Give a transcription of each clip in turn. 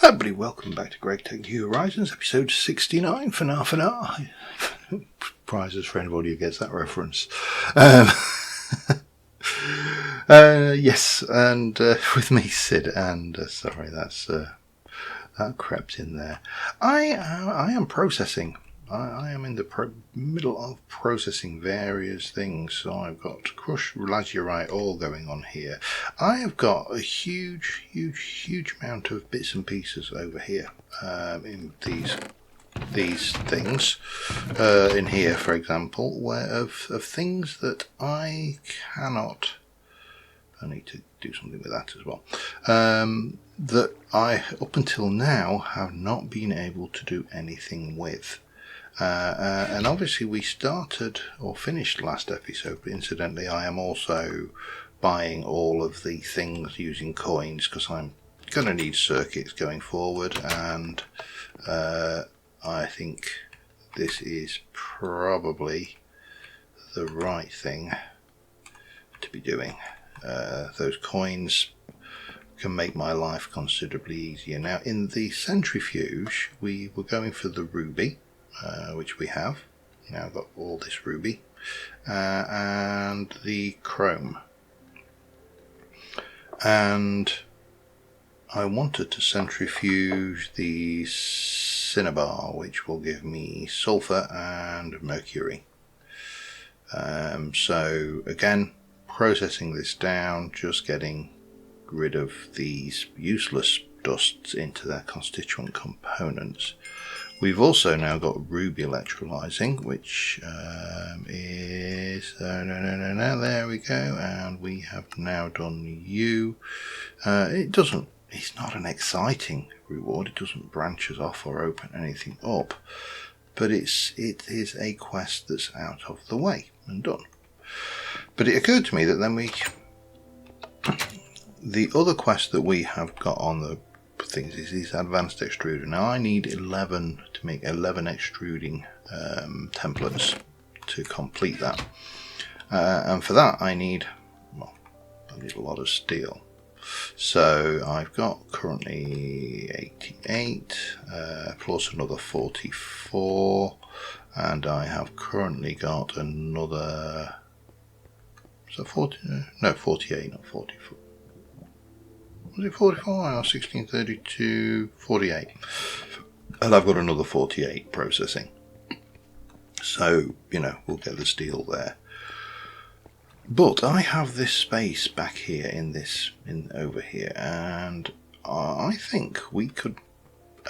Everybody, welcome back to GregTech New Horizons, episode 69 for now. Prizes for anybody who gets that reference. Yes, and with me, Sid, and sorry, that crept in there. I am processing. I am in the middle of processing various things. So I've got crushed lazurite all going on here. I have got a huge amount of bits and pieces over here in these things. In here, for example, of things that I cannot. I need to do something with that as well. That I, up until now, have not been able to do anything with. And obviously we started or finished last episode, but incidentally I am also buying all of the things using coins because I'm going to need circuits going forward, and I think this is probably the right thing to be doing. Those coins can make my life considerably easier. Now in the centrifuge we were going for the ruby, which we have. Now I've got all this ruby and the chrome, and I wanted to centrifuge the cinnabar, which will give me sulfur and mercury. So again, processing this down, just getting rid of these useless dusts into their constituent components. We've also now got ruby electrolyzing, which is there we go, and we have now done U. It's not an exciting reward. It doesn't branch us off or open anything up, but it is a quest that's out of the way and done. But it occurred to me that then the other quest that we have got on the things is this advanced extruder. Now I need 11 to make 11 extruding templates to complete that, and for that I need a lot of steel. So I've got currently 88 plus another 44, and I have currently got another 48, not 44. Was it 44? 16, 32, 48. And I've got another 48 processing. So, we'll get the steel there. But I have this space back here over here, and I think we could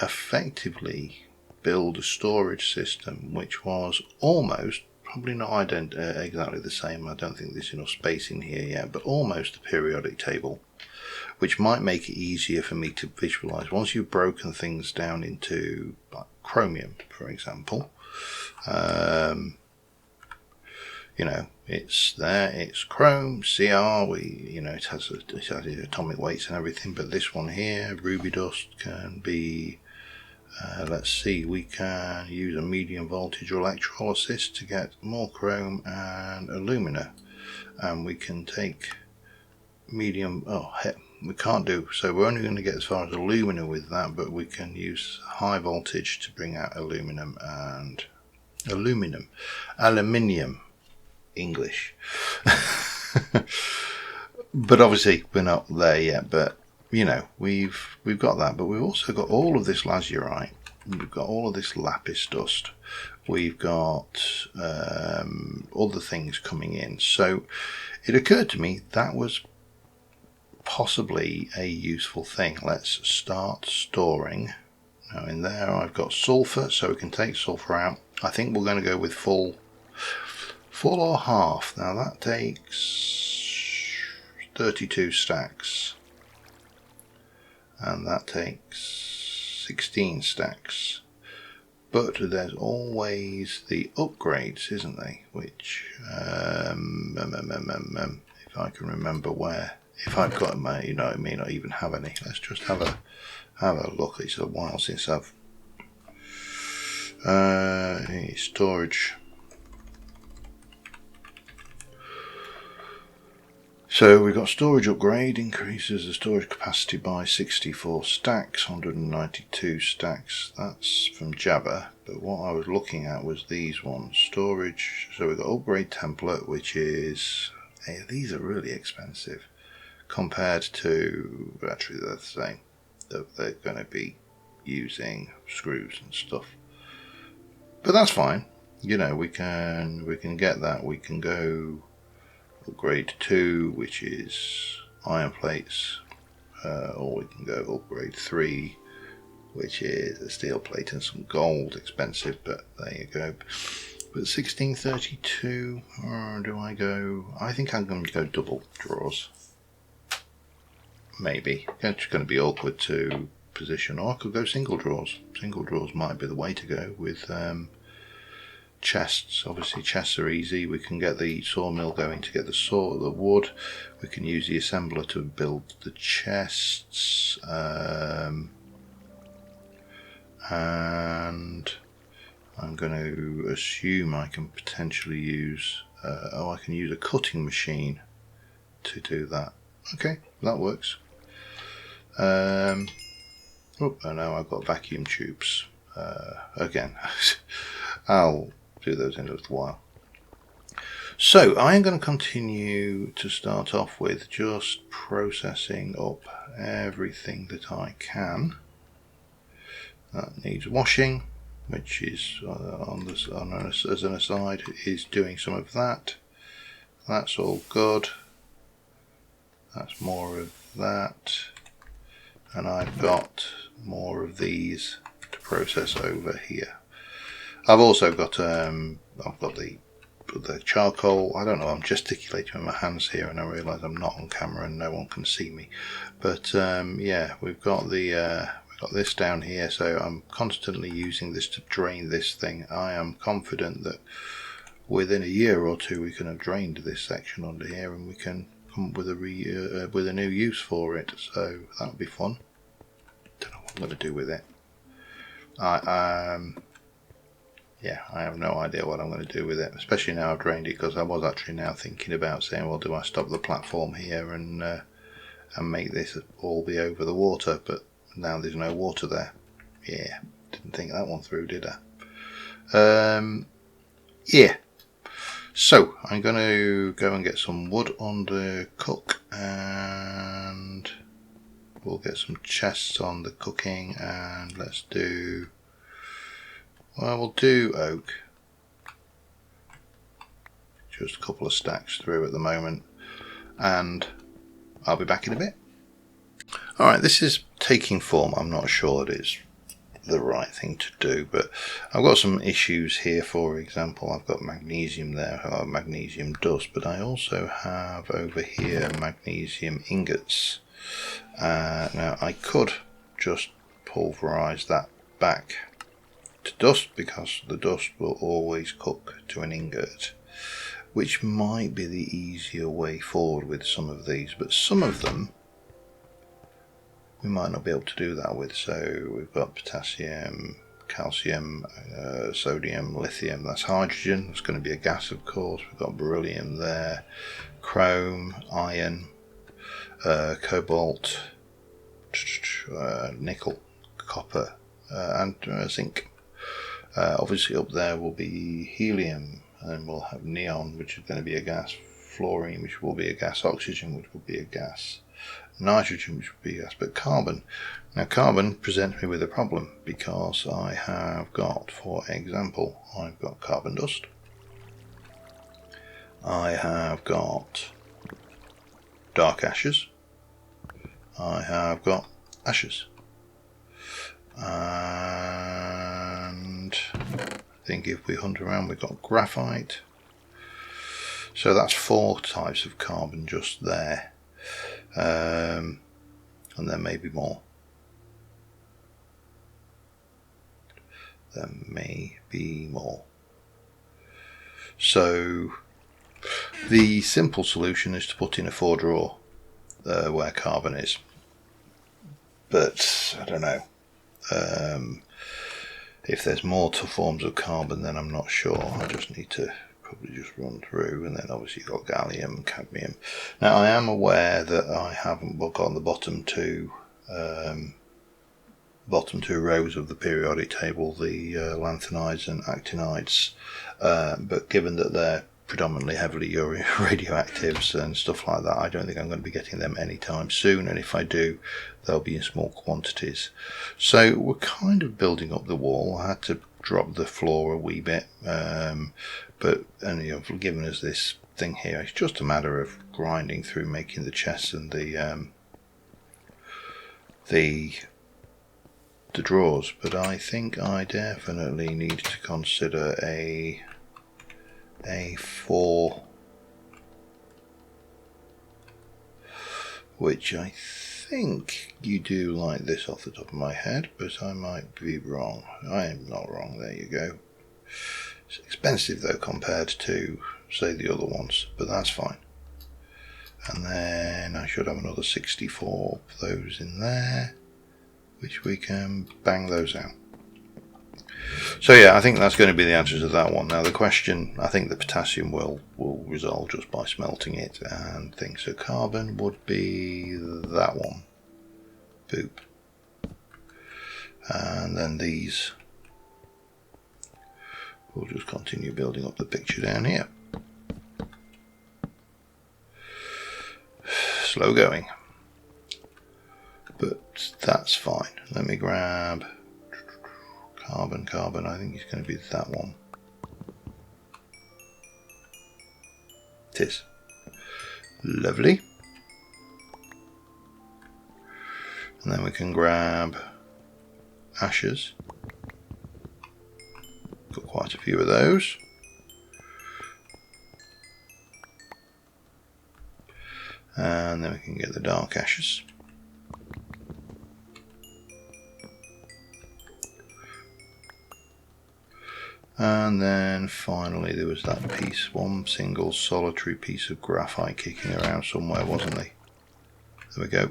effectively build a storage system which was almost, probably not exactly the same, I don't think there's enough space in here yet, but almost a periodic table, which might make it easier for me to visualize. Once you've broken things down into chromium, for example, it's there, it's chrome, CR, it has atomic weights and everything, but this one here, ruby dust, can be, let's see, we can use a medium voltage electrolysis to get more chrome and alumina, and we can take medium, we can't do, so we're only going to get as far as alumina with that, but we can use high voltage to bring out aluminium, English. But obviously we're not there yet, but we've got that, but we've also got all of this lazurite, we've got all of this lapis dust, we've got other things coming in. So it occurred to me that was possibly a useful thing. Let's start storing. Now in there I've got sulfur, so we can take sulfur out. I think we're going to go with full or half. Now that takes 32 stacks, and that takes 16 stacks, but there's always the upgrades, isn't there, which if I can remember where, if I've got my, I may not even have any. Let's just have a look. It's a while since I've storage. So we've got storage upgrade, increases the storage capacity by 64 stacks, 192 stacks. That's from Jabba, but what I was looking at was these ones. Storage, so we've got upgrade template, which is, these are really expensive compared to, actually they're the same. They're going to be using screws and stuff. But that's fine. You know, we can get that. We can go upgrade 2, which is iron plates, or we can go upgrade 3, which is a steel plate and some gold. Expensive, but there you go. But 1632, or do I go? I think I'm going to go double draws. Maybe. It's going to be awkward to position, or I could go single draws. Single draws might be the way to go with chests. Obviously chests are easy. We can get the sawmill going to get the wood. We can use the assembler to build the chests, and I'm going to assume I can potentially use I can use a cutting machine to do that. Okay, that works. Oh no, I've got vacuum tubes again. I'll do those in a little while. So I am going to continue to start off with just processing up everything that I can. That needs washing, which is as an aside, is doing some of that. That's all good. That's more of that, and I've got more of these to process over here. I've also got I've got the charcoal. I don't know, I'm gesticulating with my hands here and I realise I'm not on camera and no one can see me, but yeah, we've got this down here, so I'm constantly using this to drain this thing. I am confident that within a year or two we can have drained this section under here and we can come up with a new use for it, so that would be fun. Don't know what I'm going to do with it. Yeah, I have no idea what I'm going to do with it, especially now I've drained it, because I was actually now thinking about saying, well, do I stop the platform here and make this all be over the water, but now there's no water there. Yeah, didn't think that one through, did I? Yeah, so I'm going to go and get some wood on the cook, and we'll get some chests on the cooking, and let's do, well, we'll do oak. Just a couple of stacks through at the moment, and I'll be back in a bit. Alright, this is taking form. I'm not sure that it's the right thing to do, but I've got some issues here. For example, I've got magnesium there, magnesium dust, but I also have over here magnesium ingots. Now I could just pulverize that back to dust, because the dust will always cook to an ingot, which might be the easier way forward with some of these, but some of them we might not be able to do that with. So we've got potassium, calcium, sodium, lithium, that's hydrogen, that's going to be a gas of course. We've got beryllium there, chrome, iron, cobalt, nickel, copper, and zinc. Obviously up there will be helium, and we'll have neon, which is going to be a gas, fluorine, which will be a gas, oxygen, which will be a gas, nitrogen, which will be a gas, but carbon. Now carbon presents me with a problem, because I have got, for example, I've got carbon dust, I have got dark ashes, I have got ashes, and I think if we hunt around we've got graphite. So that's 4 types of carbon just there, and there may be more. There may be more. So the simple solution is to put in a 4 drawer where carbon is, but I don't know. If there's more forms of carbon, then I'm not sure. I just need to probably just run through, and then obviously you've got gallium and cadmium. Now I am aware that I haven't got on the bottom two rows of the periodic table the lanthanides and actinides, but given that they're predominantly heavily radioactives and stuff like that, I don't think I'm going to be getting them anytime soon, and if I do, they'll be in small quantities. So we're kind of building up the wall. I had to drop the floor a wee bit, but given us this thing here, it's just a matter of grinding through making the chests and the drawers. But I think I definitely need to consider a 4, which I think you do like this off the top of my head, but I might be wrong. I am not wrong. There you go. It's expensive though compared to, say, the other ones, but that's fine. And then I should have another 64 of those in there, which we can bang those out. So yeah, I think that's going to be the answer to that one. Now the question, I think the potassium will resolve just by smelting it and things. So carbon would be that one. Boop. And then these, we'll just continue building up the picture down here. Slow going, but that's fine. Let me grab carbon. I think it's going to be that one. It is. Lovely. And then we can grab ashes. Got quite a few of those. And then we can get the dark ashes. And then finally there was that piece, one single solitary piece of graphite kicking around somewhere, wasn't there? There we go.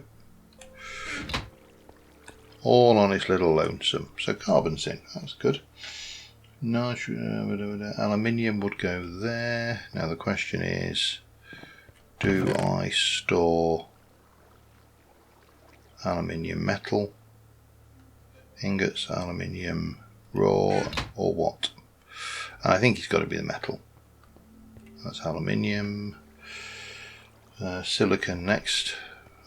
All on its little lonesome. So carbon's in, that's good. Aluminium would go there. Now the question is, do I store aluminium metal, ingots, aluminium raw, or what? And I think it's got to be the metal. That's aluminium. Silicon next,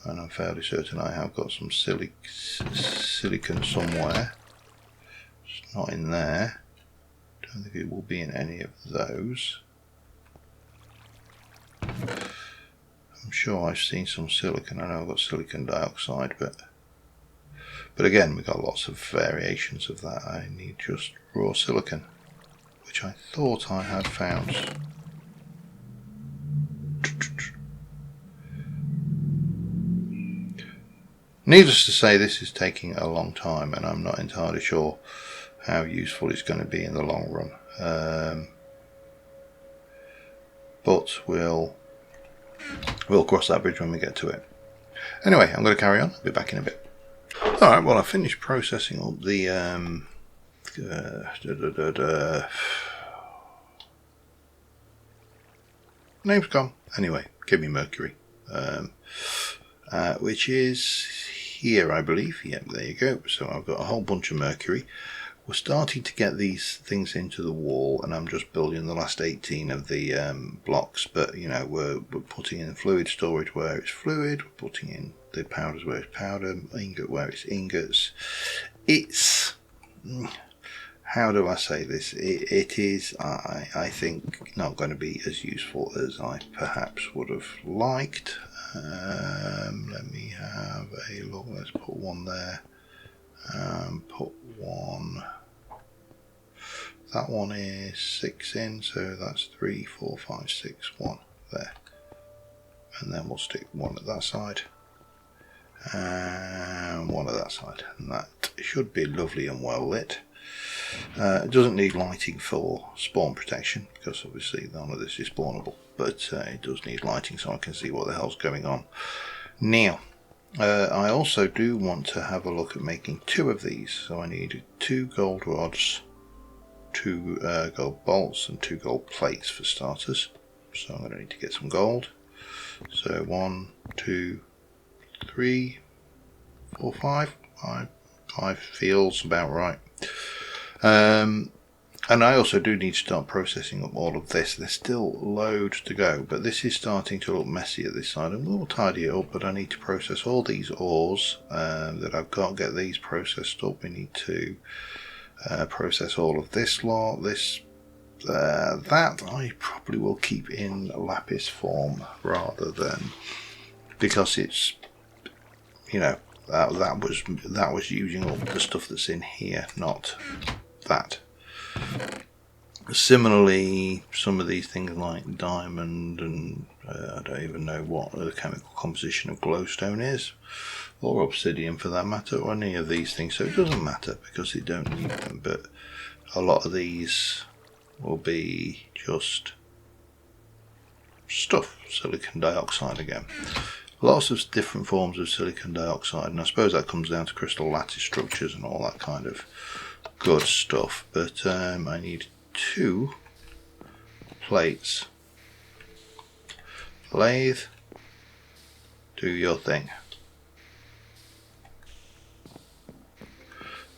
and I'm fairly certain I have got some silicon somewhere. It's not in there. Don't think it will be in any of those. I'm sure I've seen some silicon. I know I've got silicon dioxide, but again, we've got lots of variations of that. I need just raw silicon, which I thought I had found. Needless to say, this is taking a long time, and I'm not entirely sure how useful it's going to be in the long run. But we'll cross that bridge when we get to it. Anyway, I'm going to carry on. I'll be back in a bit. Alright, well I finished processing up the name's gone. Anyway, give me mercury. Which is here, I believe. Yep, there you go. So I've got a whole bunch of mercury. We're starting to get these things into the wall, and I'm just building the last 18 of the blocks, but you know, we're putting in fluid storage where it's fluid, we're putting in the powders where it's powder, ingot where it's ingots. It's, how do I say this, it is, I think, not going to be as useful as I perhaps would have liked. Let me have a look. Let's put one there. Put one. That one is 6 in, so that's 3, 4, 5, 6, 1 there. And then we'll stick one at that side and one at that side, and that should be lovely and well lit. It doesn't need lighting for spawn protection, because obviously none of this is spawnable, but it does need lighting so I can see what the hell's going on. Now, I also do want to have a look at making 2 of these, so I need 2 gold rods 2 gold bolts and 2 gold plates for starters. So I'm going to need to get some gold. So 1, 2, 3, 4, 5. 5 feels about right. And I also do need to start processing up all of this. There's still loads to go, but this is starting to look messy at this side. And we'll tidy it up, but I need to process all these ores that I've got, get these processed up. We need to process all of this lot, that I probably will keep in lapis form rather than, because it's, you know, that was using all the stuff that's in here, not that. Similarly, some of these things like diamond and I don't even know what the chemical composition of glowstone is, or obsidian for that matter, or any of these things, so it doesn't matter because you don't need them, but a lot of these will be just stuff, silicon dioxide again. Lots of different forms of silicon dioxide, and I suppose that comes down to crystal lattice structures and all that kind of good stuff, but I need 2 plates. Lathe, do your thing.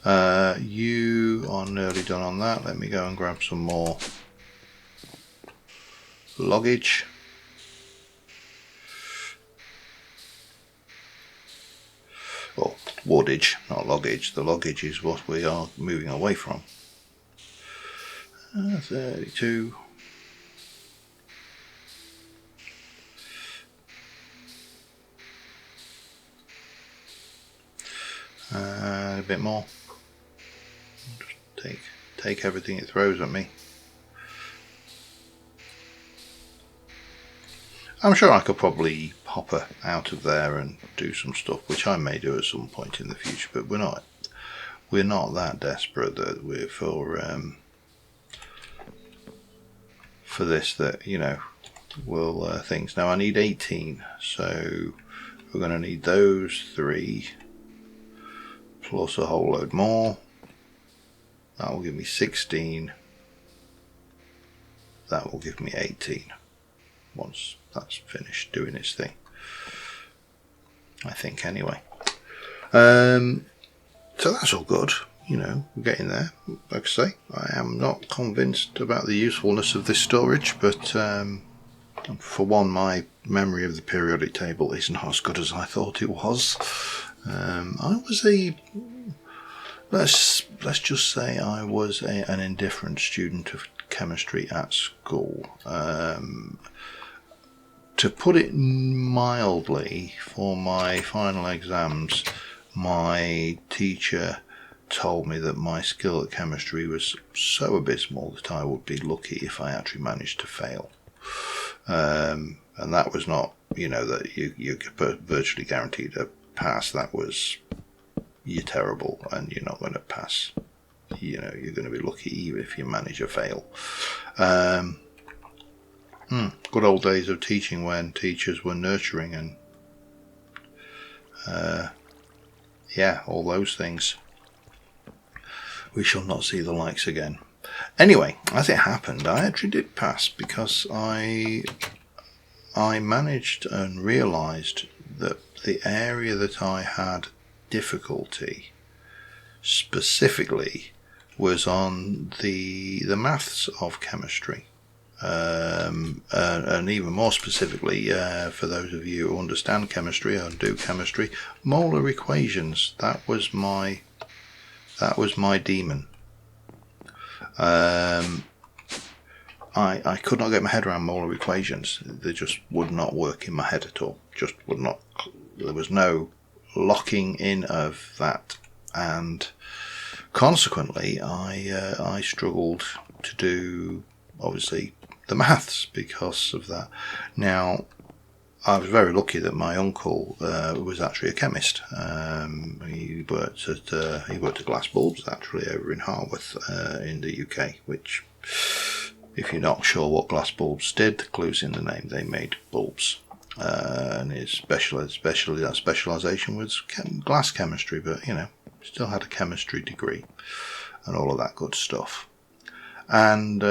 You are nearly done on that. Let me go and grab some more loggage. Or woodage, not loggage. The loggage is what we are moving away from. 32. A bit more. Just take everything it throws at me. I'm sure I could probably hopper out of there and do some stuff, which I may do at some point in the future, but we're not that desperate that we're for this, that, you know, will things. Now I need 18, so we're going to need those 3 plus a whole load more. That will give me 16. That will give me 18 once that's finished doing its thing, I think, anyway. So that's all good, you know, we're getting there. Like I say, I am not convinced about the usefulness of this storage, but for one, my memory of the periodic table is not as good as I thought it was. I was let's just say I was an indifferent student of chemistry at school. To put it mildly, for my final exams, my teacher told me that my skill at chemistry was so abysmal that I would be lucky if I actually managed to fail. And that was not, you know, that you virtually guaranteed a pass. That was, you're terrible and you're not going to pass. You know, you're going to be lucky even if you manage to fail. Good old days of teaching when teachers were nurturing and yeah, all those things. We shall not see the likes again. Anyway, as it happened, I actually did pass because I managed and realised that the area that I had difficulty specifically was on the maths of chemistry. And even more specifically, for those of you who understand chemistry or do chemistry, molar equations. That was my demon. I could not get my head around molar equations. They just would not work in my head at all. Just would not. There was no locking in of that, and consequently, I struggled to do, obviously, the maths because of that. Now, I was very lucky that my uncle was actually a chemist. He worked at Glass Bulbs actually over in Harworth in the UK, which, if you're not sure what Glass Bulbs did, the clue's in the name. They made bulbs, and his specialisation was glass chemistry, but you know, still had a chemistry degree and all of that good stuff. And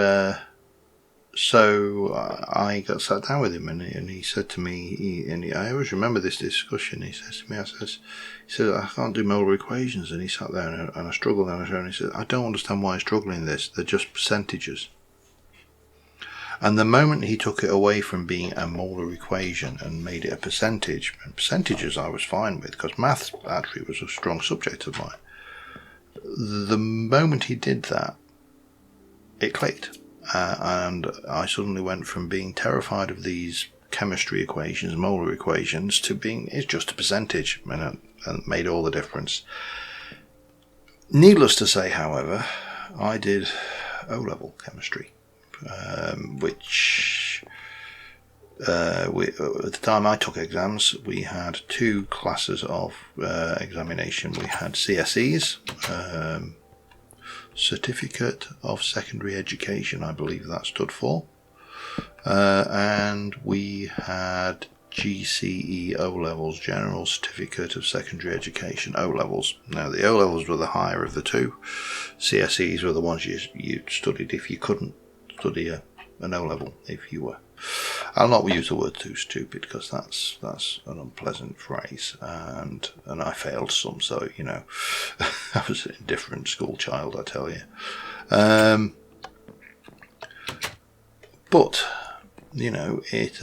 so I got sat down with him, and he said to me, I always remember this discussion. He says to me, he said, I can't do molar equations, and he sat there and I struggled, and he said, I don't understand why I'm struggling this. They're just percentages. And the moment he took it away from being a molar equation and made it a percentage, and percentages I was fine with, because maths actually was a strong subject of mine. The moment he did that, it clicked. And I suddenly went from being terrified of these chemistry equations, molar equations, to being, it's just a percentage, and it made all the difference. Needless to say, however, I did O-level chemistry, which at the time I took exams, we had two classes of examination. We had CSEs, Certificate of Secondary Education, I believe that stood for, and we had GCE O-levels, General Certificate of Secondary Education O-levels. Now the O-levels were the higher of the two. CSEs were the ones you studied if you couldn't study an O-level, if you were. I'll not use the word too stupid, because that's an unpleasant phrase, and I failed some, so you know, I was an indifferent school child, I tell you. But you know, it.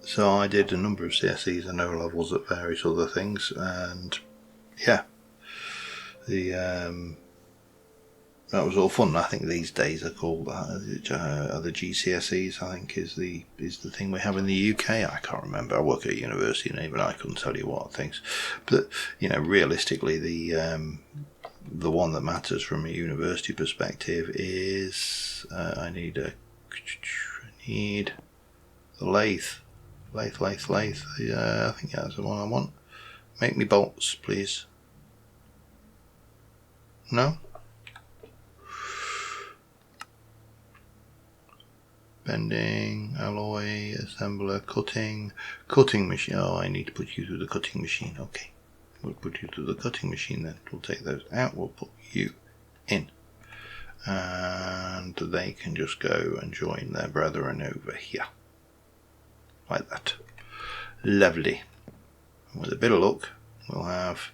So I did a number of CSEs and O-levels at various other things, and yeah, that was all fun. I think these days are called the GCSEs. I think is the thing we have in the UK. I can't remember. I work at a university, and even I couldn't tell you what things. But you know, realistically, the one that matters from a university perspective is I need the lathe. Yeah, I think that's the one I want. Make me bolts, please. No. Bending, alloy, assembler, cutting machine. Oh, I need to put you through the cutting machine. Okay, we'll put you through the cutting machine then. We'll take those out, we'll put you in. And they can just go and join their brethren over here. Like that. Lovely. And with a bit of luck, we'll have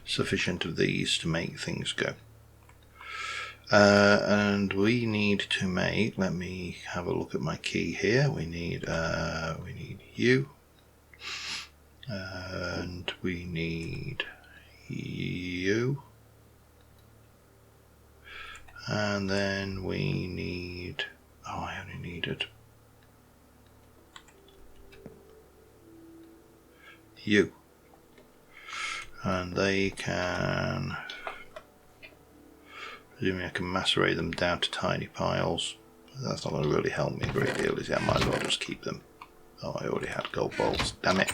sufficient of these to make things go. And we need to make, let me have a look at my key here. We need you, and we need you, and then we need, I only needed you, and they can, presumably I can macerate them down to tiny piles. That's not going to really help me a great deal, is it? I might as well just keep them. Oh, I already had gold balls. Damn it.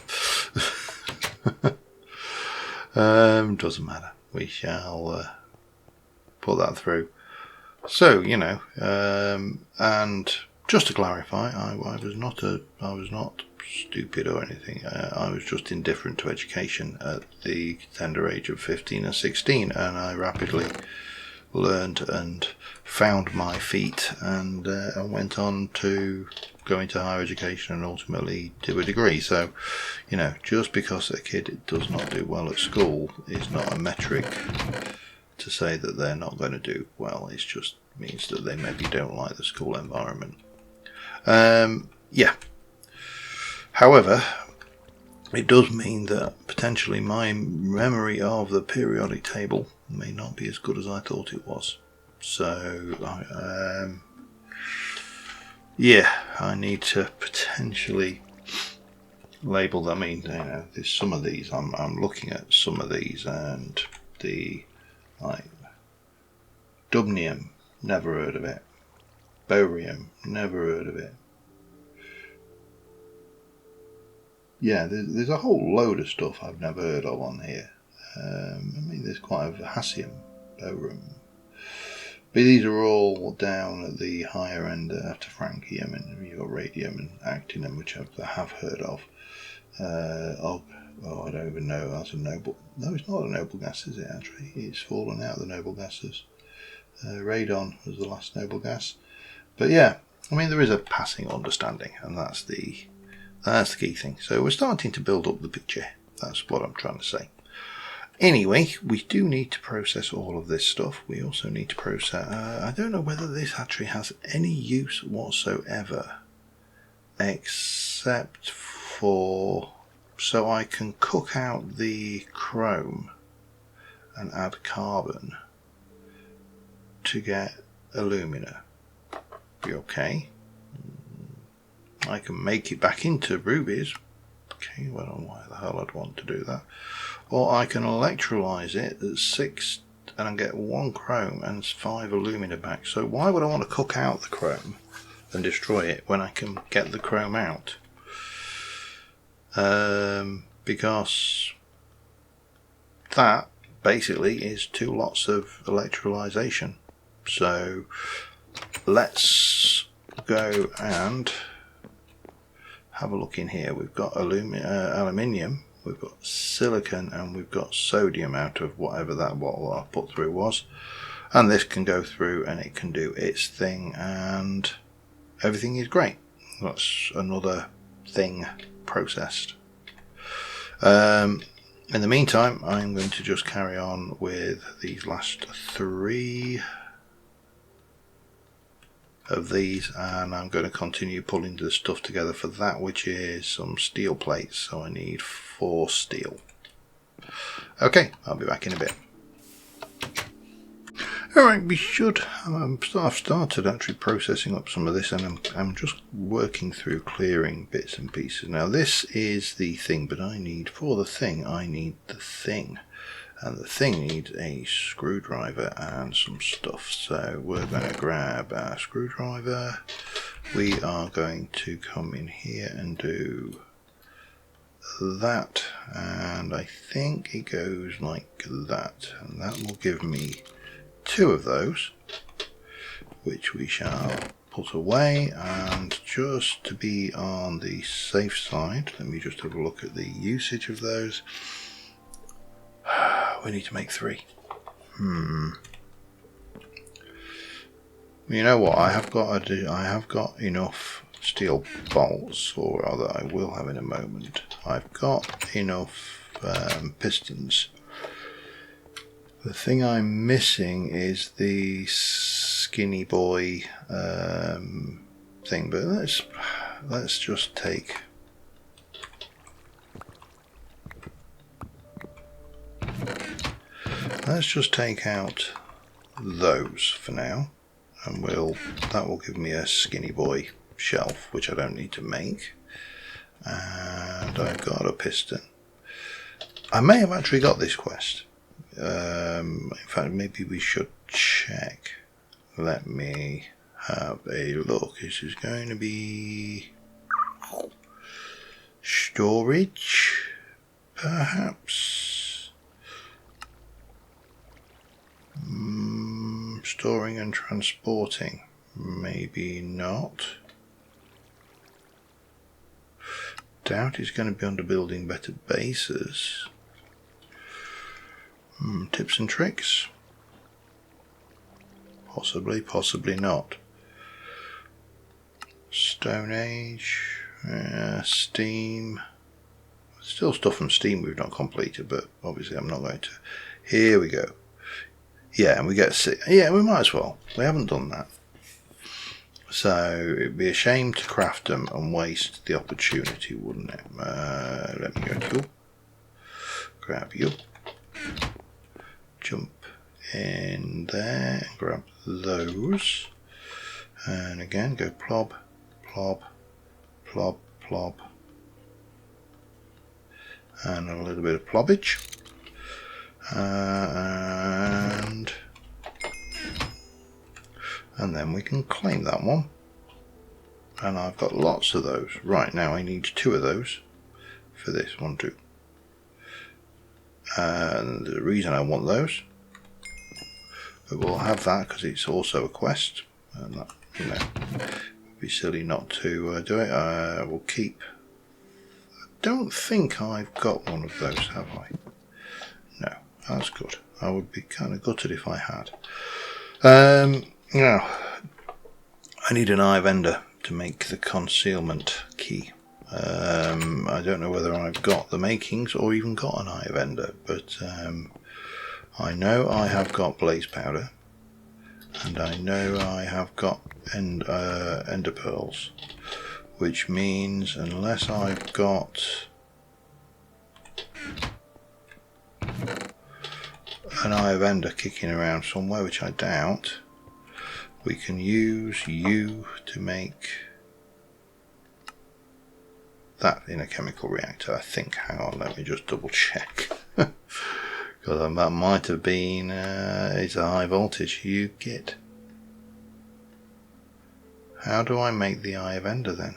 Doesn't matter. We shall put that through. So, you know, and just to clarify, I was not stupid or anything. I was just indifferent to education at the tender age of 15 and 16, and I rapidly learned and found my feet, and went on to go into higher education and ultimately do a degree. So, you know, just because a kid does not do well at school is not a metric to say that they're not going to do well. It just means that they maybe don't like the school environment. Yeah. However, it does mean that potentially my memory of the periodic table may not be as good as I thought it was. So, yeah, I need to potentially label them. I mean, you know, there's some of these. I'm looking at some of these, and the like dubnium, never heard of it. Barium, never heard of it. Yeah, there's a whole load of stuff I've never heard of on here. I mean, there's quite a hassium, barium. But these are all down at the higher end after francium, and you've got radium and actinium, which I have heard of. I don't even know. That's a noble. No, it's not a noble gas, is it? Actually, it's fallen out of the noble gases. Radon was the last noble gas. But yeah, I mean, there is a passing understanding, and that's the key thing. So we're starting to build up the picture. That's what I'm trying to say. Anyway, we do need to process all of this stuff. We also need to process... I don't know whether this actually has any use whatsoever, except for... so I can cook out the chrome and add carbon to get alumina. Be okay. I can make it back into rubies. Okay, well, I don't know why the hell I'd want to do that. Or I can electrolyze it at 6 and get 1 chrome and 5 alumina back. So why would I want to cook out the chrome and destroy it when I can get the chrome out? Because that basically is 2 lots of electrolyzation. So let's go and have a look in here. We've got aluminium, we've got silicon, and we've got sodium out of whatever that bottle I put through was. And this can go through and it can do its thing, and everything is great. That's another thing processed. In the meantime, I'm going to just carry on with these last 3 of these, and I'm going to continue pulling the stuff together for that, which is some steel plates. So I need 4 steel. Okay, I'll be back in a bit. Alright, we should I've started actually processing up some of this, and I'm just working through clearing bits and pieces. Now this is the thing, but for the thing I need the thing, and the thing needs a screwdriver and some stuff. So we're going to grab our screwdriver. We are going to come in here and do that, and I think it goes like that, and that will give me 2 of those, which we shall put away. And just to be on the safe side, let me just have a look at the usage of those. We need to make 3. You know what? I have got enough steel bolts, or rather, I will have in a moment. I've got enough pistons. The thing I'm missing is the skinny boy thing. But let's just take. Let's just take out those for now, and that will give me a skinny boy shelf, which I don't need to make. And I've got a piston. I may have actually got this quest. In fact, maybe we should check. Let me have a look. This is going to be storage, perhaps. Storing and transporting, maybe not. Doubt it's going to be under building better bases. Tips and tricks? Possibly, possibly not. Stone Age, Steam. Still stuff from Steam we've not completed, but obviously I'm not going to. Here we go. Yeah, and we get 6. Yeah, we might as well. We haven't done that. So it'd be a shame to craft them and waste the opportunity, wouldn't it? Let me go to you. Grab you. Jump in there and grab those. And again, go plob, plob, plob, plob. And a little bit of plobbage. And then we can claim that one. And I've got lots of those. Right, now I need 2 of those for this. 1, 2. And the reason I want those, we'll have that because it's also a quest, and that, you know, would be silly not to do it. We'll keep. I don't think I've got one of those, have I? No, that's good. I would be kind of gutted if I had. Now, I need an eye vendor to make the concealment key. I don't know whether I've got the makings or even got an eye vendor, but I know I have got blaze powder, and I know I have got ender pearls, which means unless I've got an eye of ender kicking around somewhere, which I doubt, we can use you to make that in a chemical reactor, I think. Hang on, let me just double check. Because that might have been, it's a high voltage you get. How do I make the eye of ender then?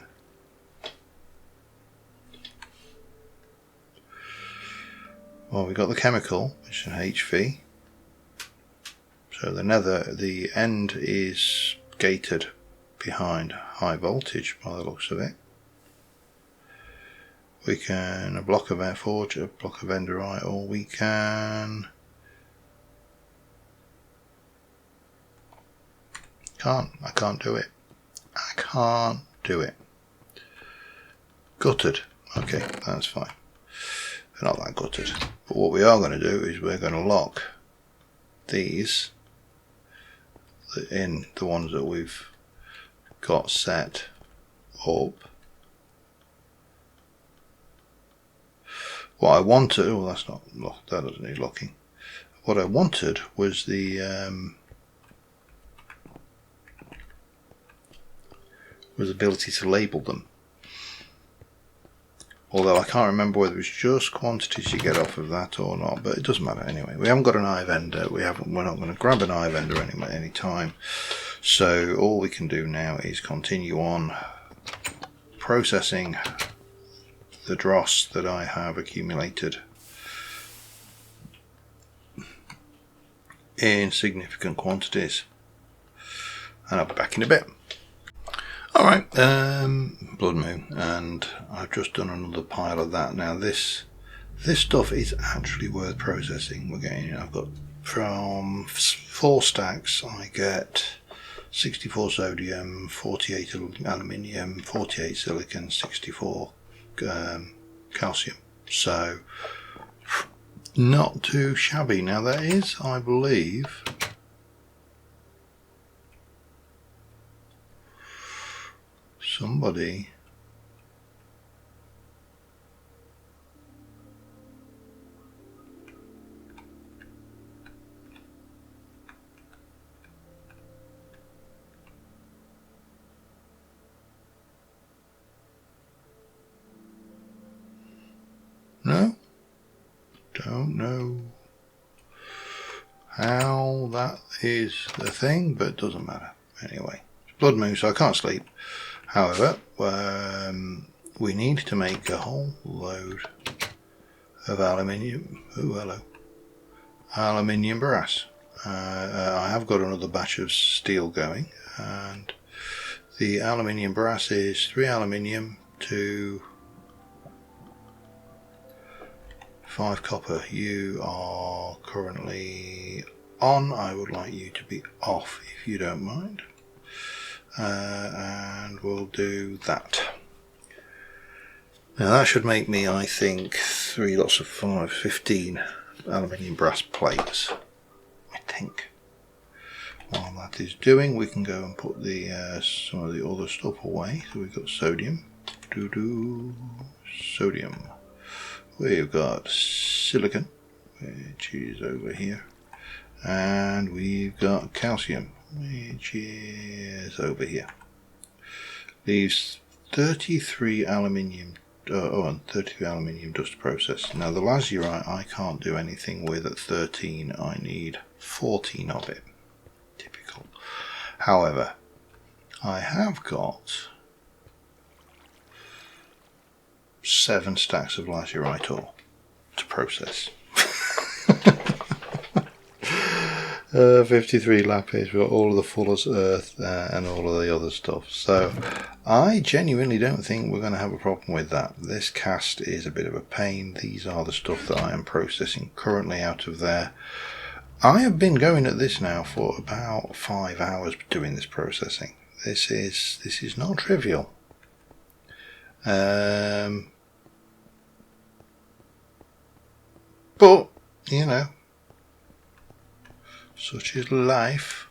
Well, we've got the chemical, which is an HV. So the end is gated behind high voltage by the looks of it. We can forge a block of enderite, or we can I can't do it. I can't do it. Gutted. Okay, that's fine. They're not that gutted. But what we are going to do is we're going to lock these in, the ones that we've got set up. What I wanted, oh, that's not locked, that doesn't need locking. What I wanted was the ability to label them. Although I can't remember whether it's just quantities you get off of that or not, but it doesn't matter anyway. We haven't got an eye vendor. We're not going to grab an eye vendor any time. So all we can do now is continue on processing the dross that I have accumulated in significant quantities, and I'll be back in a bit. Alright, blood moon, and I've just done another pile of that. Now this stuff is actually worth processing. I've got, from 4 stacks I get 64 sodium, 48 aluminium, 48 silicon, 64 calcium, so not too shabby. Now that is, I believe, somebody no, don't know how that is the thing, but it doesn't matter. Anyway, it's blood moon, so I can't sleep. However, we need to make a whole load of aluminium. Oh, hello. Aluminium brass. I have got another batch of steel going, and the aluminium brass is 3 aluminium to 5 copper. You are currently on. I would like you to be off if you don't mind. And we'll do that. Now that should make me, I think, 3 lots of 5, 15 aluminium brass plates, I think. While that is doing, we can go and put the some of the other stuff away. So we've got sodium, sodium. We've got silicon, which is over here, and we've got calcium, which is over here. Leaves 33 aluminium, and 33 aluminium dust to process. Now the lazurite I can't do anything with at 13. I need 14 of it. Typical. However, I have got 7 stacks of lazurite ore to process. 53 lapis, we've got all of the fuller's earth and all of the other stuff. So I genuinely don't think we're going to have a problem with that. This cast is a bit of a pain. These are the stuff that I am processing currently out of there. I have been going at this now for about 5 hours doing this processing. This is not trivial. But you know, such is life.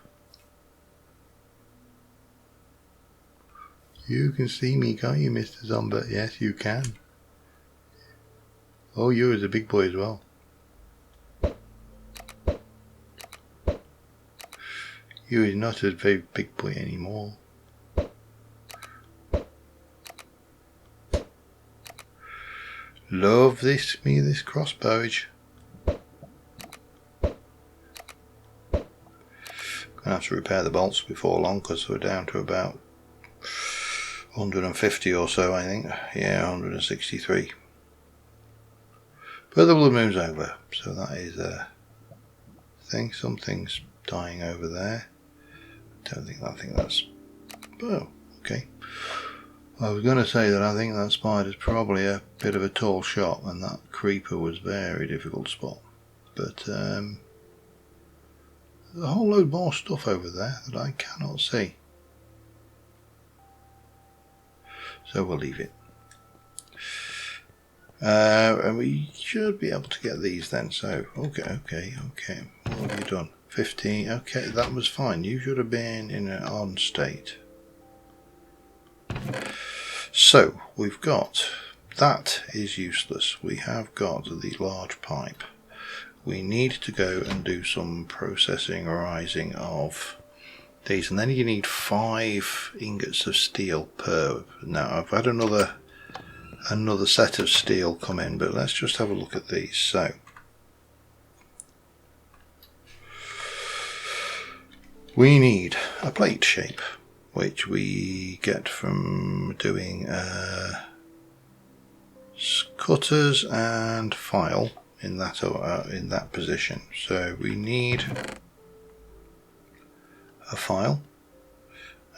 You can see me, can't you, Mr. Zombie? Yes, you can. Oh, you as a big boy as well. You is not a very big boy anymore. Love this crossbowage. Gonna have to repair the bolts before long because we're down to about 150 or so, I think. Yeah, 163. But the blue moon's over, so that is a thing. Something's dying over there. I think that's. Oh, okay. I was going to say that I think that spider's probably a bit of a tall shot, and that creeper was very difficult to spot. But there's a whole load more stuff over there that I cannot see. So we'll leave it. And we should be able to get these then. So, okay. What have you done? 15. Okay, that was fine. You should have been in an on state. So, we've got... That is useless. We have got the large pipe. We need to go and do some processing or rising of these. And then you need 5 ingots of steel per... Now, I've had another set of steel come in, but let's just have a look at these. So we need a plate shape, which we get from doing cutters and file in that position. So we need a file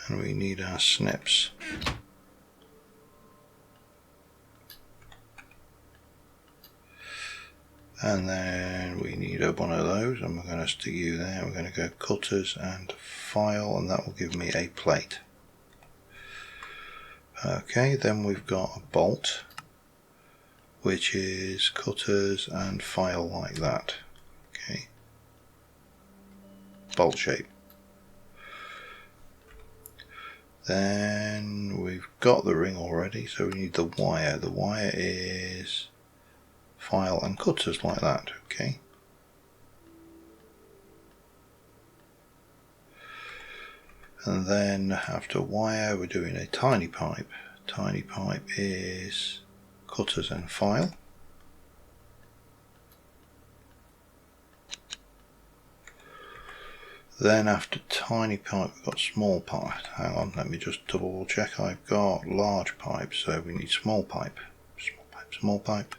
and we need our snips. And then we need one of those, and we're going to stick you there. We're going to go cutters and file, and that will give me a plate. Okay, then we've got a bolt, which is cutters and file like that. Okay, bolt shape. Then we've got the ring already, so we need the wire. The wire is file and cutters like that. Okay. And then after wire, we're doing a tiny pipe. Tiny pipe is cutters and file. Then after tiny pipe, we've got small pipe. Hang on, let me just double check. I've got large pipe, so we need small pipe. Small pipe.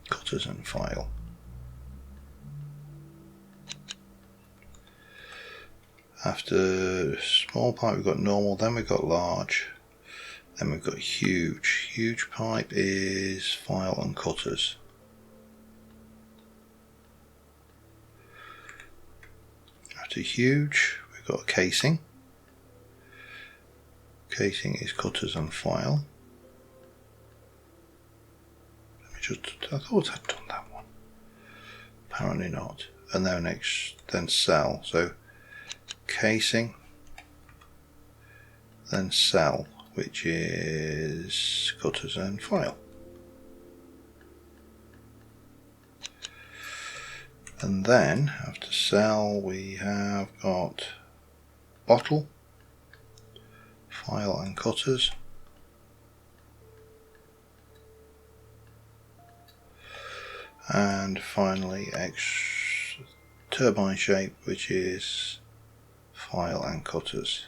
Cutters and file. After small pipe, we've got normal, then we've got large, then we've got huge. Huge pipe is file and cutters. After huge, we've got casing. Casing is cutters and file. I thought I'd done that one. Apparently not. And then cell. So casing, then cell, which is cutters and file. And then after cell we have got bottle, file and cutters. And finally turbine shape, which is file and cutters.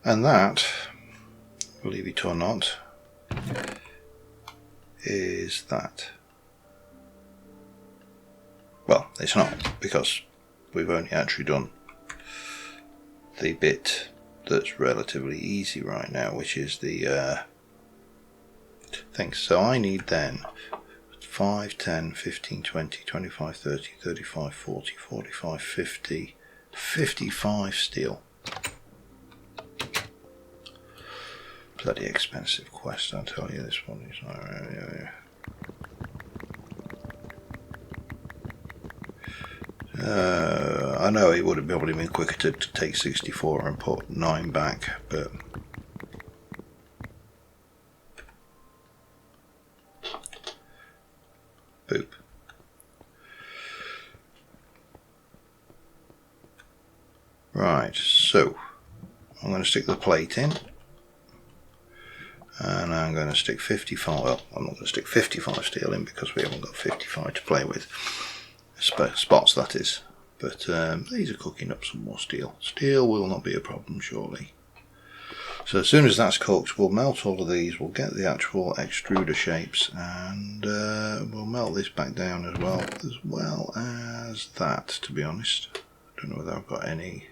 And that, believe it or not, is that. Well, it's not, because we've only actually done the bit that's relatively easy right now, which is the things. So I need then 5, 10, 15, 20, 25, 30, 35, 40, 45, 50, 55 steel. Bloody expensive quest, I'll tell you, this one is. I know it would have probably been quicker to take 64 and put 9 back, but boop. Right, so I'm going to stick the plate in, and I'm going to stick 55. Well, I'm not going to stick 55 steel in because we haven't got 55 to play with. Spots, that is. But these are cooking up some more steel. Steel will not be a problem, surely. So as soon as that's cooked, we'll melt all of these, we'll get the actual extruder shapes, and we'll melt this back down as well as that, to be honest. I don't know whether I've got any.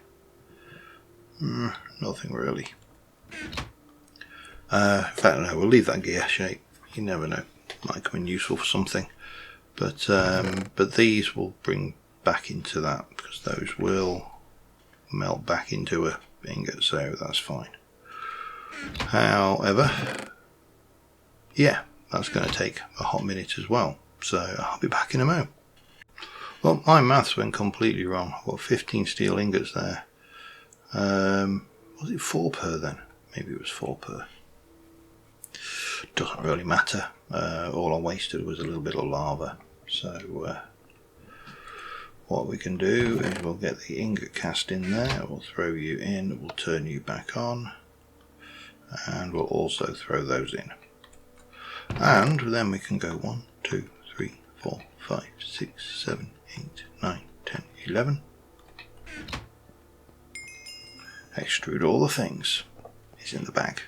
Nothing really. In fact, no, we'll leave that gear shape. You never know. Might come in useful for something. But these will bring back into that, because those will melt back into a ingot, so that's fine. However, yeah, that's going to take a hot minute as well, so I'll be back in a moment. Well, my maths went completely wrong. I've got 15 steel ingots there. Was it 4 per then? Maybe it was 4 per. Doesn't really matter. All I wasted was a little bit of lava. So what we can do is we'll get the ingot cast in there, we'll throw you in, we'll turn you back on, and we'll also throw those in. And then we can go 1, 2, 3, 4, 5, 6, 7, 8, 9, 10, 11. Extrude all the things. It's in the bag.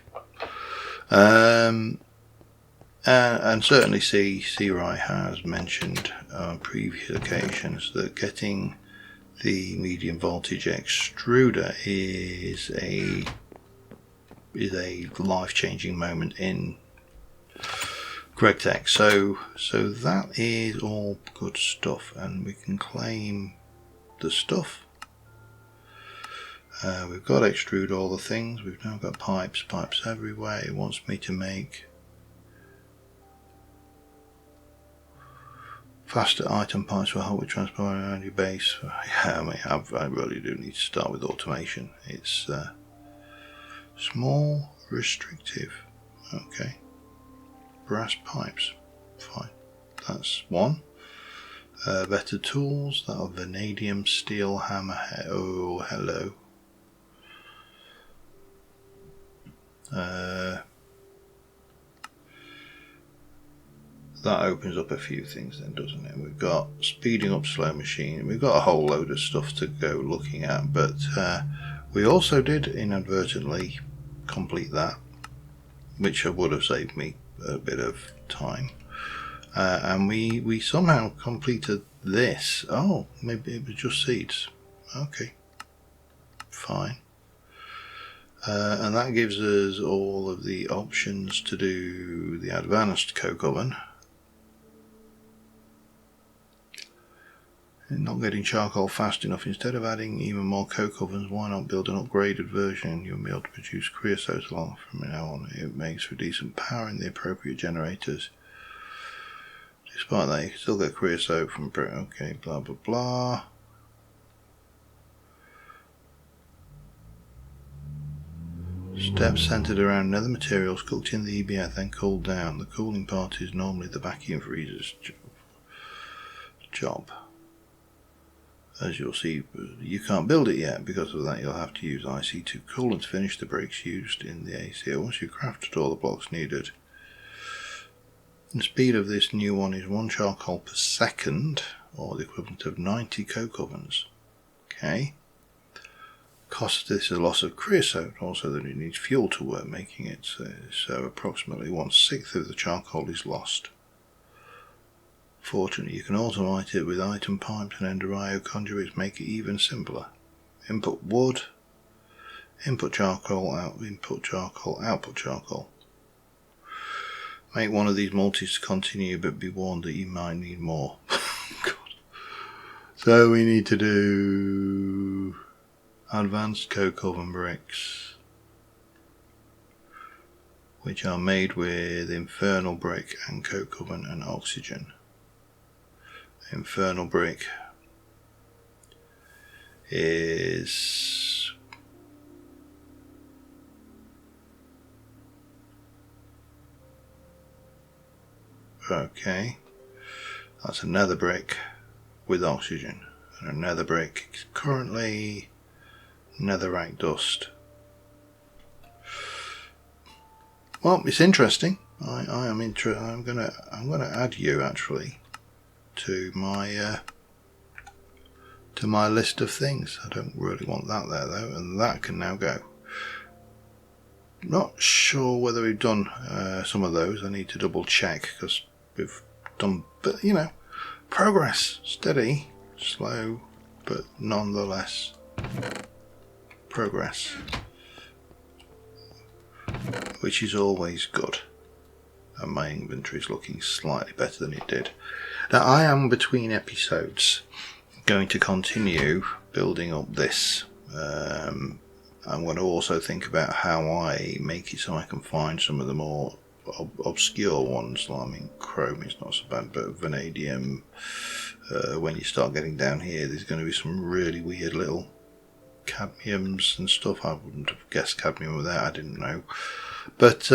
And certainly C-Rai has mentioned on previous occasions that getting the medium voltage extruder is a life-changing moment in GregTech. So that is all good stuff, and we can claim the stuff. We've got extrude all the things. We've now got pipes everywhere. It wants me to make faster item pipes will help with transporting around your base. Yeah, I mean, I really do need to start with automation. It's small, restrictive. Okay. Brass pipes. Fine. That's one. Better tools. That are vanadium steel hammerhead. Oh, hello. That opens up a few things then, doesn't it? We've got speeding up slow machine. We've got a whole load of stuff to go looking at, but we also did inadvertently complete that, which would have saved me a bit of time. And we somehow completed this. Oh, maybe it was just seeds. Okay, fine. And that gives us all of the options to do the advanced coke oven. Not getting charcoal fast enough. Instead of adding even more coke ovens, why not build an upgraded version? You'll be able to produce creosote along from now on. It makes for decent power in the appropriate generators. Despite that, you can still get creosote from... Okay, blah blah blah. Steps centered around nether materials cooked in the EBF, then cooled down. The cooling part is normally the vacuum freezer's job. As you'll see, you can't build it yet. Because of that, you'll have to use IC2 coolant to finish the bricks used in the ACO. Once you've crafted all the blocks needed, the speed of this new one is 1 charcoal per second, or the equivalent of 90 coke ovens. Okay. Cost of this is a loss of creosote, also that it needs fuel to work making it, so approximately 1/6 of the charcoal is lost. Fortunately, you can automate it with item pipes and Endurio conduits, make it even simpler. Input wood, input charcoal, output charcoal. Make one of these multis to continue, but be warned that you might need more. God. So we need to do advanced coke oven bricks, which are made with infernal brick and coke oven and oxygen. Infernal brick is okay. That's another brick with oxygen, and another brick is currently netherrack dust. Well, it's interesting. I'm gonna add you actually to my list of things. I don't really want that there though, and that can now go. Not sure whether we've done some of those. I need to double check because we've done, but you know, progress, steady, slow, but nonetheless progress, which is always good. And my inventory is looking slightly better than it did. Now I am between episodes going to continue building up this. I'm going to also think about how I make it so I can find some of the more obscure ones. Like, I mean, chrome is not so bad, but vanadium, when you start getting down here, there's going to be some really weird little cadmiums and stuff. I wouldn't have guessed cadmium with that, I didn't know. But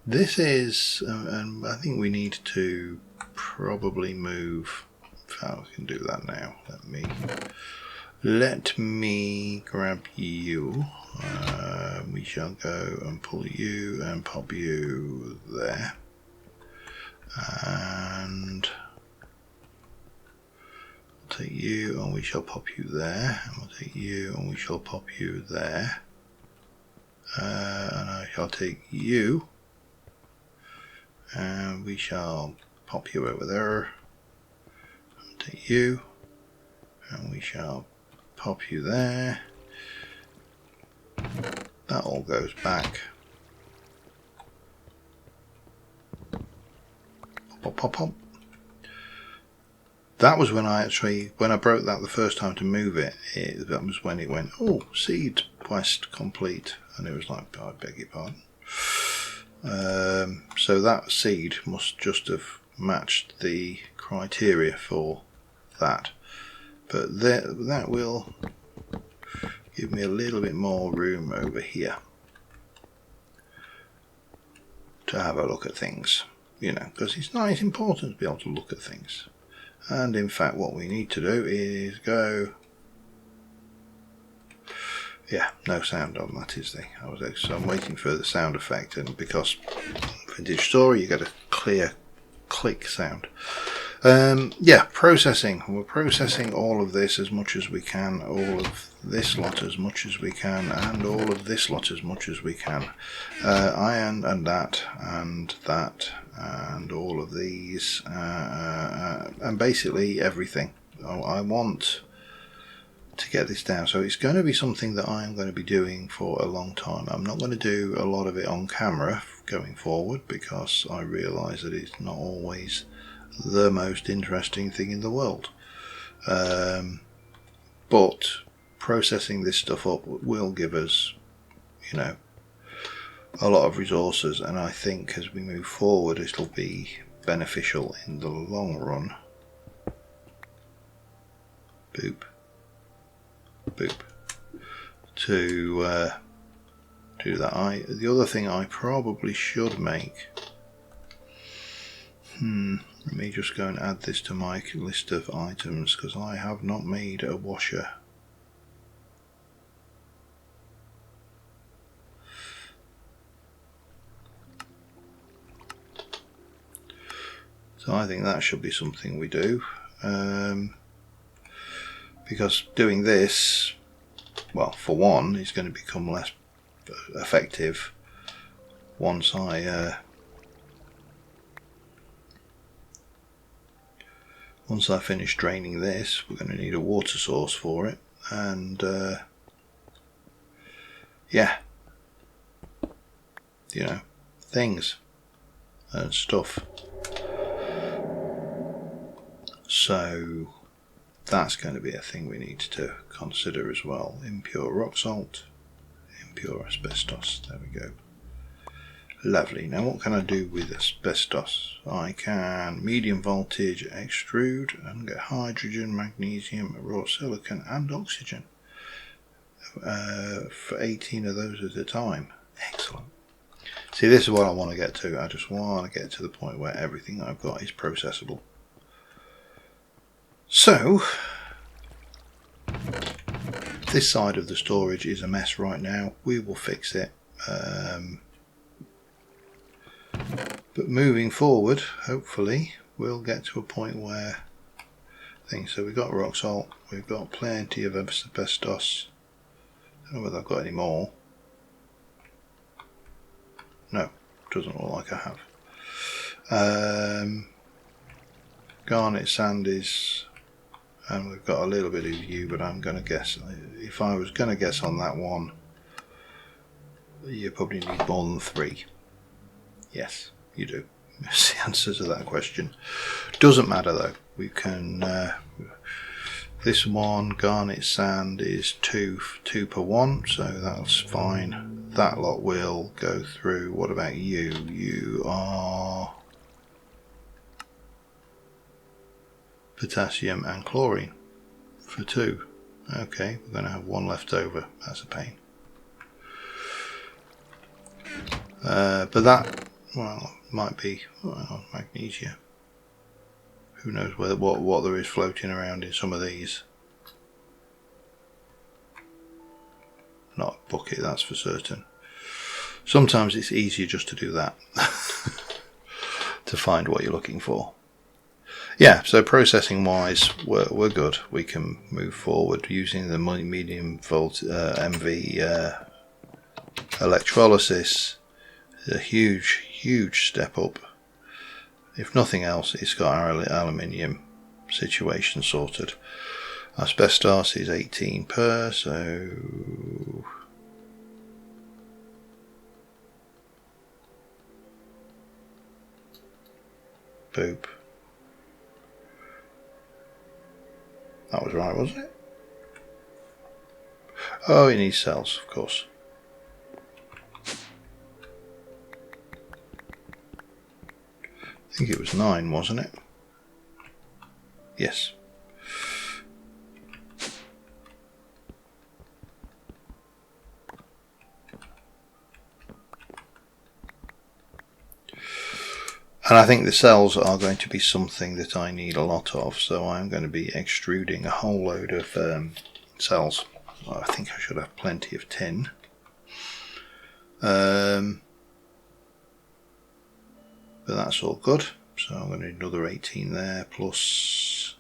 this is, and I think we need to probably move. In fact, we can do that now. Let me grab you. We shall go and pull you and pop you there. And we'll take you and we shall pop you there. And we'll take you and we shall pop you there. And I shall take you and we shall pop you over there. I'll take you and we shall pop you there. That all goes back. Pop, pop, pop. That was when I broke that the first time to move it, that was when it went, oh, seed quest complete. And it was like, oh, I beg your pardon. So that seed must just have matched the criteria for that. But that will give me a little bit more room over here to have a look at things, you know, because it's important to be able to look at things. And in fact, what we need to do is go. Yeah, no sound on that is so I'm waiting for the sound effect, and because Vintage Story you get a clear click sound. Yeah, processing. We're processing all of this as much as we can, all of this lot as much as we can, and all of this lot as much as we can. Iron and that, and all of these, and basically everything. I want to get this down, so it's going to be something that I am going to be doing for a long time. I'm not going to do a lot of it on camera going forward because I realise that it's not always the most interesting thing in the world, but processing this stuff up will give us, you know, a lot of resources, and I think as we move forward it'll be beneficial in the long run. Boop. Boop. To do that. The other thing I probably should make. Let me just go and add this to my list of items because I have not made a washer. So I think that should be something we do. Because doing this, well, for one, is going to become less effective once I finish draining this. We're going to need a water source for it, and yeah, you know, things. and stuff. So that's going to be a thing we need to consider as well. Impure rock salt, impure asbestos. There we go. Lovely. Now what can I do with asbestos? I can medium voltage extrude and get hydrogen, magnesium, raw silicon and oxygen for 18 of those at a time. Excellent. See, this is what I want to get to. I just want to get to the point where everything I've got is processable. So this side of the storage is a mess right now. We will fix it. But moving forward, hopefully, we'll get to a point where things. So we've got rock salt, we've got plenty of asbestos. I don't know whether I've got any more. No, doesn't look like I have. Garnet sand is, and we've got a little bit of U, but I'm going to guess, if I was going to guess on that one, you probably need more than 3. Yes, you do. That's the answer to that question. Doesn't matter though. We can. This one garnet sand is 2 per 1, so that's fine. That lot will go through. What about you? You are potassium and chlorine for 2. Okay, we're going to have 1 left over. That's a pain. But that, well, might be magnesia. Who knows what there is floating around in some of these. Not a bucket, that's for certain. Sometimes it's easier just to do that to find what you're looking for. Yeah, so processing wise, we're good. We can move forward using the medium volt MV electrolysis. A huge step up. If nothing else, it's got our aluminium situation sorted. Asbestos is 18 per, so boop. That was right, wasn't it? Oh, it needs cells, of course. I think it was 9, wasn't it? Yes. And I think the cells are going to be something that I need a lot of, so I'm going to be extruding a whole load of cells. I think I should have plenty of tin. But that's all good. So I'm going to need another 18 there, plus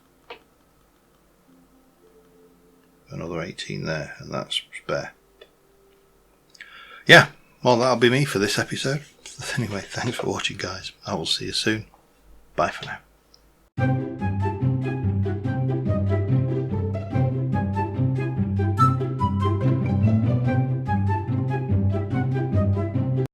another 18 there, and that's spare. Yeah, well, that'll be me for this episode. Anyway, thanks for watching, guys. I will see you soon. Bye for now.